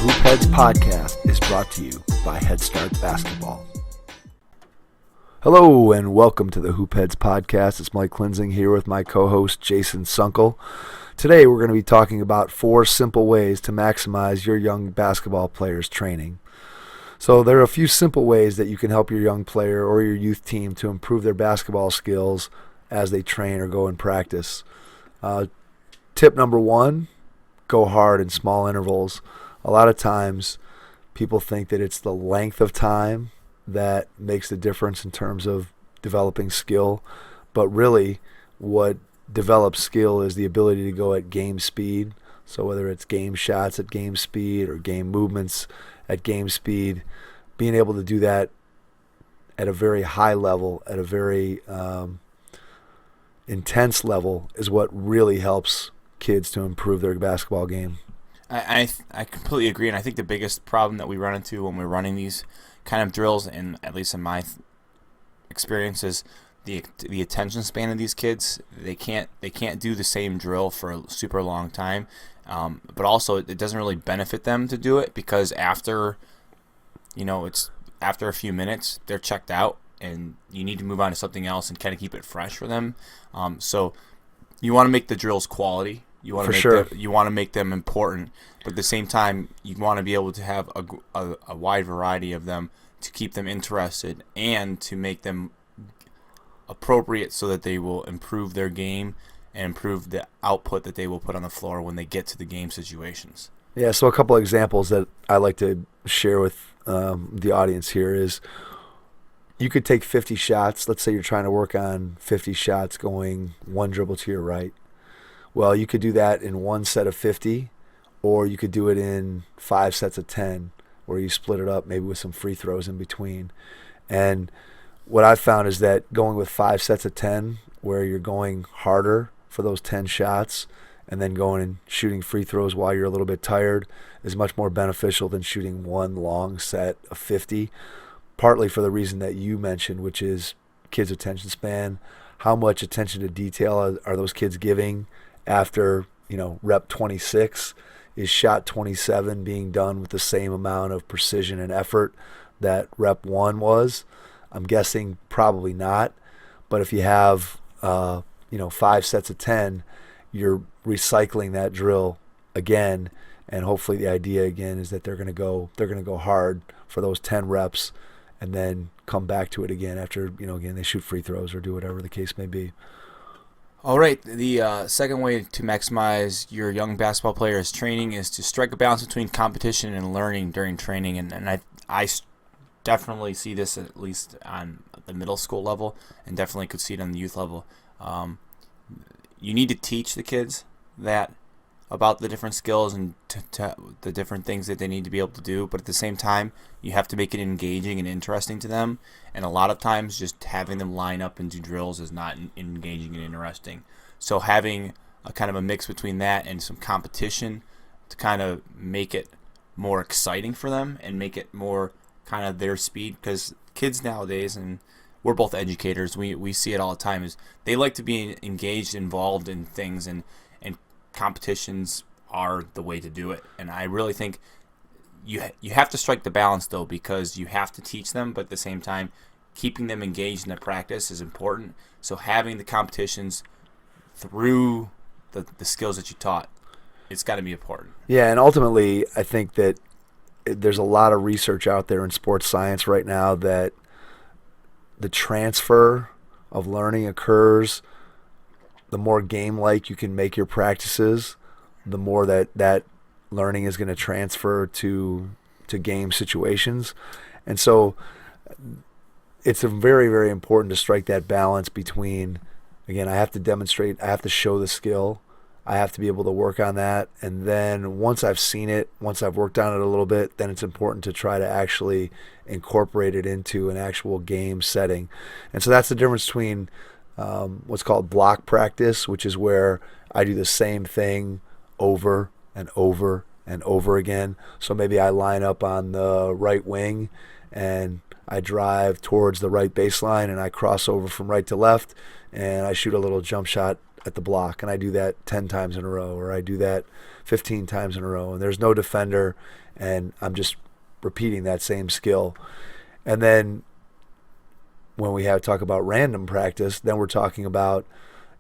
Hoopheads podcast is brought to you by Head Start Basketball. Hello and welcome to the Hoopheads podcast. It's Mike Klinzing here with my co-host Jason Sunkel. Today we're going to be talking about 4 simple ways to maximize your young basketball player's training. So there are a few simple ways that you can help your young player or your youth team to improve their basketball skills as they train or go in practice. Tip number 1, go hard in small intervals. A lot of times people think that it's the length of time that makes the difference in terms of developing skill, but really what develops skill is the ability to go at game speed. So whether it's game shots at game speed or game movements at game speed, being able to do that at a very high level, at a very intense level is what really helps kids to improve their basketball game. I completely agree, and I think the biggest problem that we run into when we're running these kind of drills, and at least in my experience, is the attention span of these kids. They can't do the same drill for a super long time, but also it doesn't really benefit them to do it because after a few minutes they're checked out, and you need to move on to something else and kind of keep it fresh for them. So you want to make the drills quality. You want to make them important, but at the same time, you want to be able to have a wide variety of them to keep them interested and to make them appropriate so that they will improve their game and improve the output that they will put on the floor when they get to the game situations. Yeah, so a couple of examples that I like to share with the audience here is you could take 50 shots. Let's say you're trying to work on 50 shots going one dribble to your right. Well, you could do that in one set of 50, or you could do it in 5 sets of 10, where you split it up maybe with some free throws in between. And what I've found is that going with 5 sets of 10, where you're going harder for those 10 shots, and then going and shooting free throws while you're a little bit tired, is much more beneficial than shooting one long set of 50, partly for the reason that you mentioned, which is kids' attention span. How much attention to detail are those kids giving after, rep 26? Is shot 27 being done with the same amount of precision and effort that rep 1 was? I'm guessing probably not. But if you have, 5 sets of 10, you're recycling that drill again, and hopefully the idea again is that they're going to go hard for those 10 reps, and then come back to it again after, again, they shoot free throws or do whatever the case may be. All right, the second way to maximize your young basketball player's training is to strike a balance between competition and learning during training, and I definitely see this at least on the middle school level, and definitely could see it on the youth level. You need to teach the kids that about the different skills and the different things that they need to be able to do, but at the same time, you have to make it engaging and interesting to them, and a lot of times just having them line up and do drills is not engaging and interesting. So having a kind of a mix between that and some competition to kind of make it more exciting for them and make it more kind of their speed, because kids nowadays, and we're both educators, we see it all the time, is they like to be engaged, involved in things, and competitions are the way to do it. And I really think you have to strike the balance, though, because you have to teach them, but at the same time, keeping them engaged in the practice is important. So having the competitions through the skills that you taught, it's got to be important. Yeah, and ultimately, I think that there's a lot of research out there in sports science right now that the transfer of learning occurs. The more game-like you can make your practices, the more that learning is going to transfer to game situations. And so it's very, very important to strike that balance between, again, I have to demonstrate, I have to show the skill, I have to be able to work on that, and then once I've seen it, once I've worked on it a little bit, then it's important to try to actually incorporate it into an actual game setting. And so that's the difference between what's called block practice, which is where I do the same thing over and over and over again. So maybe I line up on the right wing and I drive towards the right baseline and I cross over from right to left and I shoot a little jump shot at the block, and I do that 10 times in a row, or I do that 15 times in a row, and there's no defender and I'm just repeating that same skill. And then when we have talk about random practice, then we're talking about,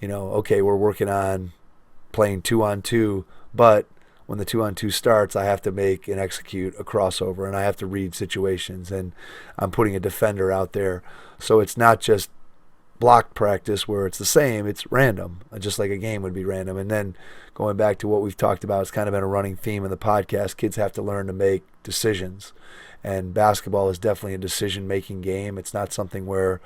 okay, we're working on playing 2-on-2, but when the 2-on-2 starts, I have to make and execute a crossover, and I have to read situations, and I'm putting a defender out there. So it's not just block practice where it's the same, it's random, just like a game would be random. And then going back to what we've talked about, it's kind of been a running theme in the podcast, kids have to learn to make decisions. And basketball is definitely a decision-making game. It's not something where,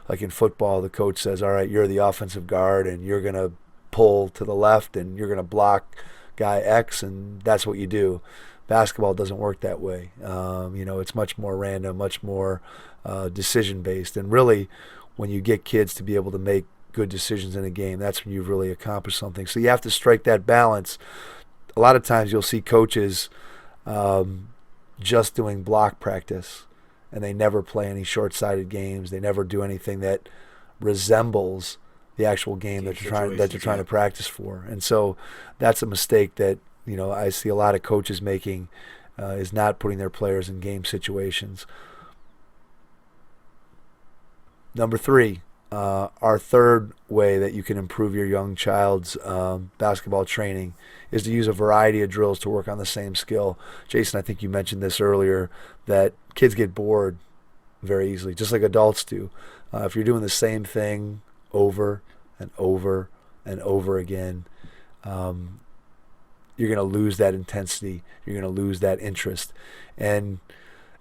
like in football, the coach says, all right, you're the offensive guard, and you're going to pull to the left, and you're going to block guy X, and that's what you do. Basketball doesn't work that way. It's much more random, much more decision-based. And really, when you get kids to be able to make good decisions in a game, that's when you've really accomplished something. So you have to strike that balance. A lot of times you'll see coaches just doing block practice, and they never play any short-sided games. They never do anything that resembles the actual game that you're trying to practice for. And so that's a mistake that I see a lot of coaches making, is not putting their players in game situations. Number 3, our third way that you can improve your young child's basketball training is to use a variety of drills to work on the same skill. Jason, I think you mentioned this earlier, that kids get bored very easily, just like adults do. If you're doing the same thing over and over and over again, you're going to lose that intensity. You're going to lose that interest. And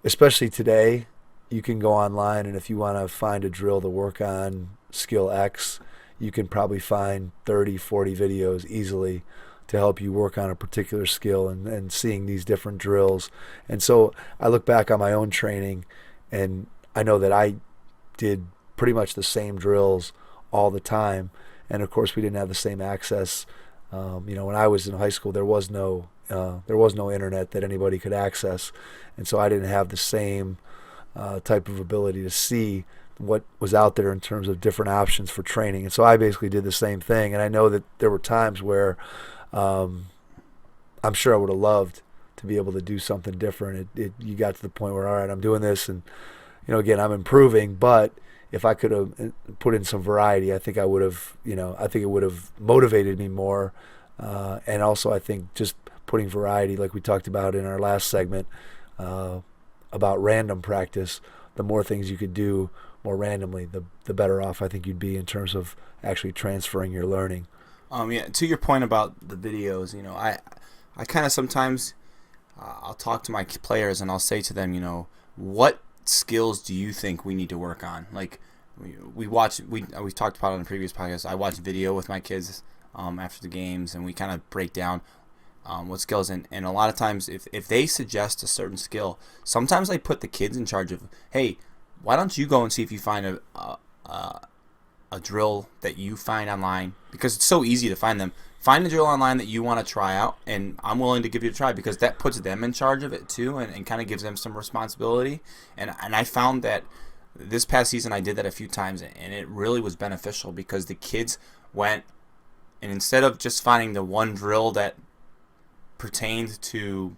especially today, you can go online, and if you want to find a drill to work on skill X, you can probably find 30, 40 videos easily to help you work on a particular skill, and seeing these different drills. And so I look back on my own training, and I know that I did pretty much the same drills all the time. And of course, we didn't have the same access. When I was in high school, there was no internet that anybody could access, and so I didn't have the same type of ability to see what was out there in terms of different options for training. And so I basically did the same thing. And I know that there were times where I'm sure I would have loved to be able to do something different. You got to the point where, all right, I'm doing this, and again, I'm improving, but if I could have put in some variety, I think I would have, I think it would have motivated me more. And also I think just putting variety, like we talked about in our last segment, about random practice, the more things you could do more randomly, the better off I think you'd be in terms of actually transferring your learning. To your point about the videos, I kind of sometimes I'll talk to my players and I'll say to them, what skills do you think we need to work on? Like we talked about it on the previous podcast. I watch video with my kids after the games, and we kind of break down what skills, and a lot of times if they suggest a certain skill, sometimes I put the kids in charge of, hey, why don't you go and see if you find a drill that you find online, because it's so easy to find them. Find a drill online that you want to try out, and I'm willing to give you a try, because that puts them in charge of it too, and kind of gives them some responsibility. And I found that this past season I did that a few times, and it really was beneficial, because the kids went, and instead of just finding the one drill that pertained to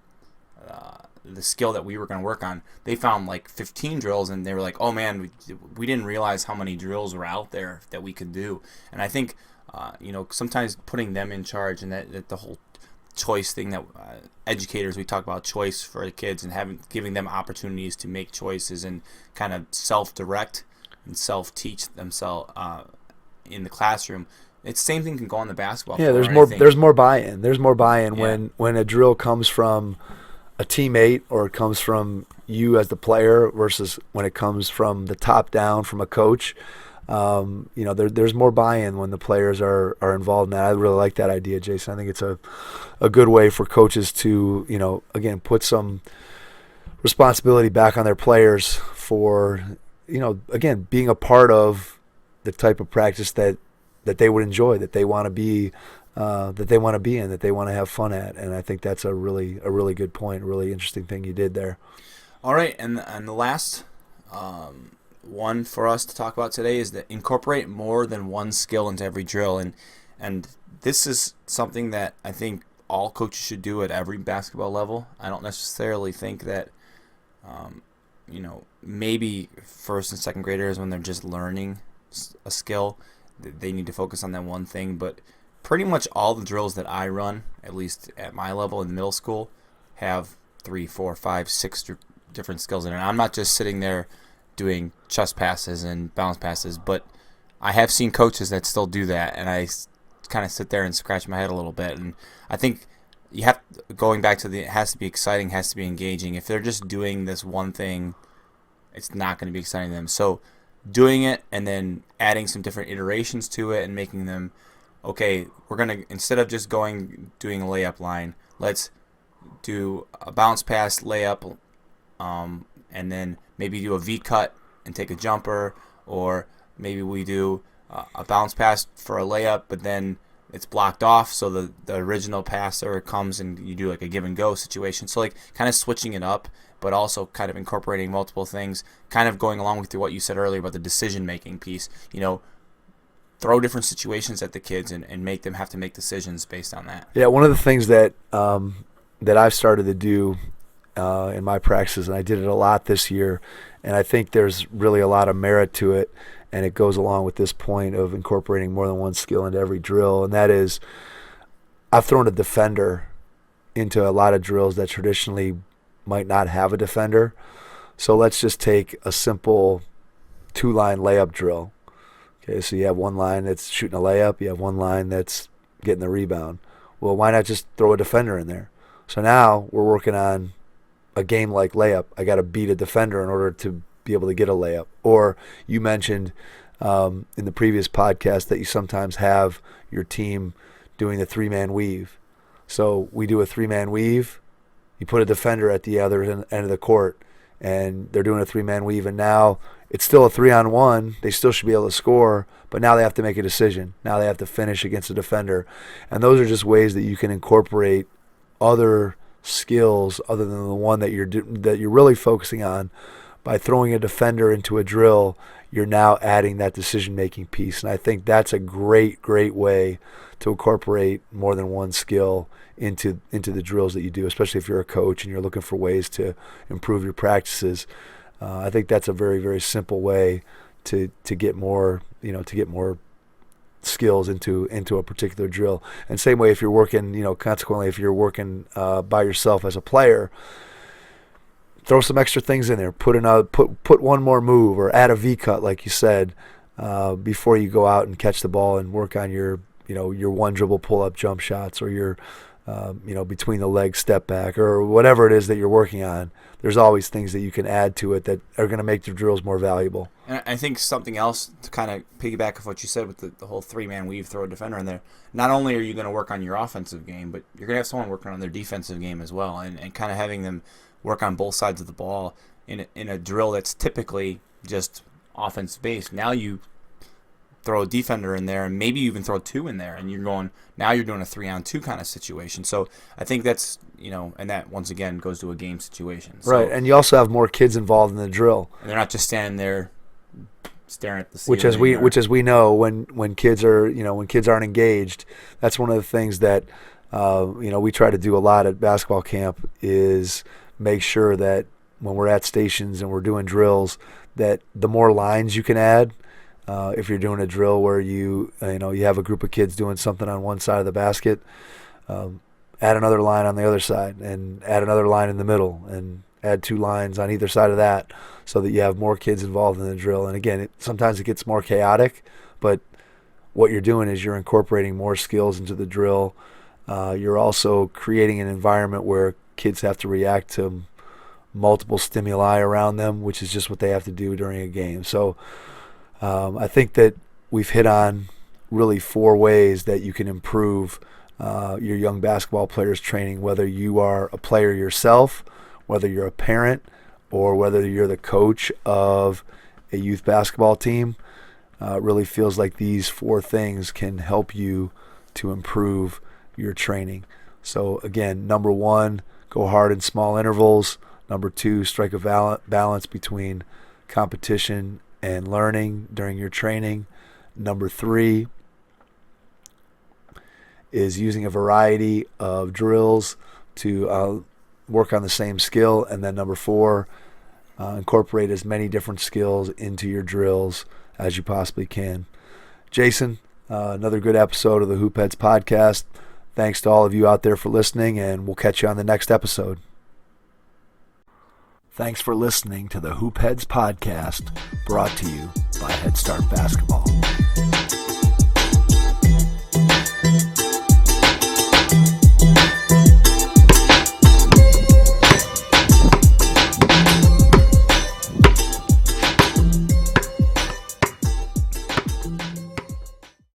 the skill that we were going to work on, they found like 15 drills, and they were like, oh man, we didn't realize how many drills were out there that we could do. And I think sometimes putting them in charge, and that the whole choice thing that educators, we talk about choice for the kids, and giving them opportunities to make choices and kind of self-direct and self-teach themselves in the classroom. It's the same thing can go on the basketball court. Yeah, there's more buy-in. There's more buy-in when a drill comes from a teammate, or it comes from you as the player, versus when it comes from the top down from a coach. There's more buy-in when the players are involved in that. I really like that idea, Jason. I think it's a good way for coaches to, again, put some responsibility back on their players for, again, being a part of the type of practice that they would enjoy, that they want to be, in, that they want to have fun at. And I think that's a really good point, a really interesting thing you did there. All right, and the last one for us to talk about today is to incorporate more than one skill into every drill, and this is something that I think all coaches should do at every basketball level. I don't necessarily think that, maybe first and second graders, when they're just learning a skill, they need to focus on that one thing. But pretty much all the drills that I run, at least at my level in middle school, have 3, 4, 5, 6 different skills in it. And I'm not just sitting there doing chest passes and bounce passes, but I have seen coaches that still do that, and I kind of sit there and scratch my head a little bit. And I think you have, going back to it has to be exciting, has to be engaging. If they're just doing this one thing, it's not going to be exciting to them. So doing it and then adding some different iterations to it and making them, okay, we're going to, instead of just doing a layup line, let's do a bounce pass layup, and then maybe do a V-cut and take a jumper, or maybe we do a bounce pass for a layup, but then it's blocked off, so the original passer comes and you do like a give and go situation. So like kind of switching it up, but also kind of incorporating multiple things, kind of going along with what you said earlier about the decision-making piece. Throw different situations at the kids and make them have to make decisions based on that. Yeah, one of the things that that I've started to do in my practices, and I did it a lot this year, and I think there's really a lot of merit to it, and it goes along with this point of incorporating more than one skill into every drill, and that is I've thrown a defender into a lot of drills that traditionally might not have a defender. So let's just take a simple 2-line layup drill. Okay, so you have one line that's shooting a layup, you have one line that's getting the rebound. Well, why not just throw a defender in there? So now we're working on a game like layup. I got to beat a defender in order to be able to get a layup. Or you mentioned in the previous podcast that you sometimes have your team doing the 3-man weave. So we do a 3-man weave. You put a defender at the other end of the court, and they're doing a 3-man weave, and now it's still a 3-on-1. They still should be able to score, but now they have to make a decision. Now they have to finish against a defender. And those are just ways that you can incorporate other skills other than the one that you're really focusing on. By throwing a defender into a drill, you're now adding that decision-making piece. And I think that's a great, great way to incorporate more than one skill into the drills that you do, especially if you're a coach and you're looking for ways to improve your practices. I think that's a very, very simple way to get more, to get more skills into a particular drill. And same way if you're working, consequently, if you're working by yourself as a player, throw some extra things in there. Put one more move, or add a V-cut, like you said, before you go out and catch the ball and work on your one dribble pull-up jump shots, or your between the legs step back, or whatever it is that you're working on. There's always things that you can add to it that are going to make the drills more valuable. And I think something else to kind of piggyback off what you said with the whole 3-man weave, throw a defender in there. Not only are you going to work on your offensive game, but you're going to have someone working on their defensive game as well, and kind of having them work on both sides of the ball in a drill that's typically just offense based. Now you throw a defender in there, and maybe you even throw 2 in there, and you're doing a 3-on-2 kind of situation. So I think that's, and that once again goes to a game situation. So, right, and you also have more kids involved in the drill. And they're not just standing there staring at the ceiling. Which as we know, when kids are, when kids aren't engaged, that's one of the things that we try to do a lot at basketball camp, is make sure that when we're at stations and we're doing drills, that the more lines you can add. If you're doing a drill where you have a group of kids doing something on one side of the basket, add another line on the other side, and add another line in the middle, and add 2 lines on either side of that, so that you have more kids involved in the drill. And again, sometimes it gets more chaotic, but what you're doing is you're incorporating more skills into the drill. You're also creating an environment where kids have to react to multiple stimuli around them, which is just what they have to do during a game. So I think that we've hit on really 4 ways that you can improve your young basketball players' training, whether you are a player yourself, whether you're a parent, or whether you're the coach of a youth basketball team. It really feels like these 4 things can help you to improve your training. So again, number 1, go hard in small intervals. Number 2, strike a balance between competition and learning during your training. Number 3 is using a variety of drills to work on the same skill. And then number 4, incorporate as many different skills into your drills as you possibly can. Jason, another good episode of the Hoop Heads podcast. Thanks to all of you out there for listening, and we'll catch you on the next episode. Thanks for listening to the Hoop Heads podcast, brought to you by Head Start Basketball.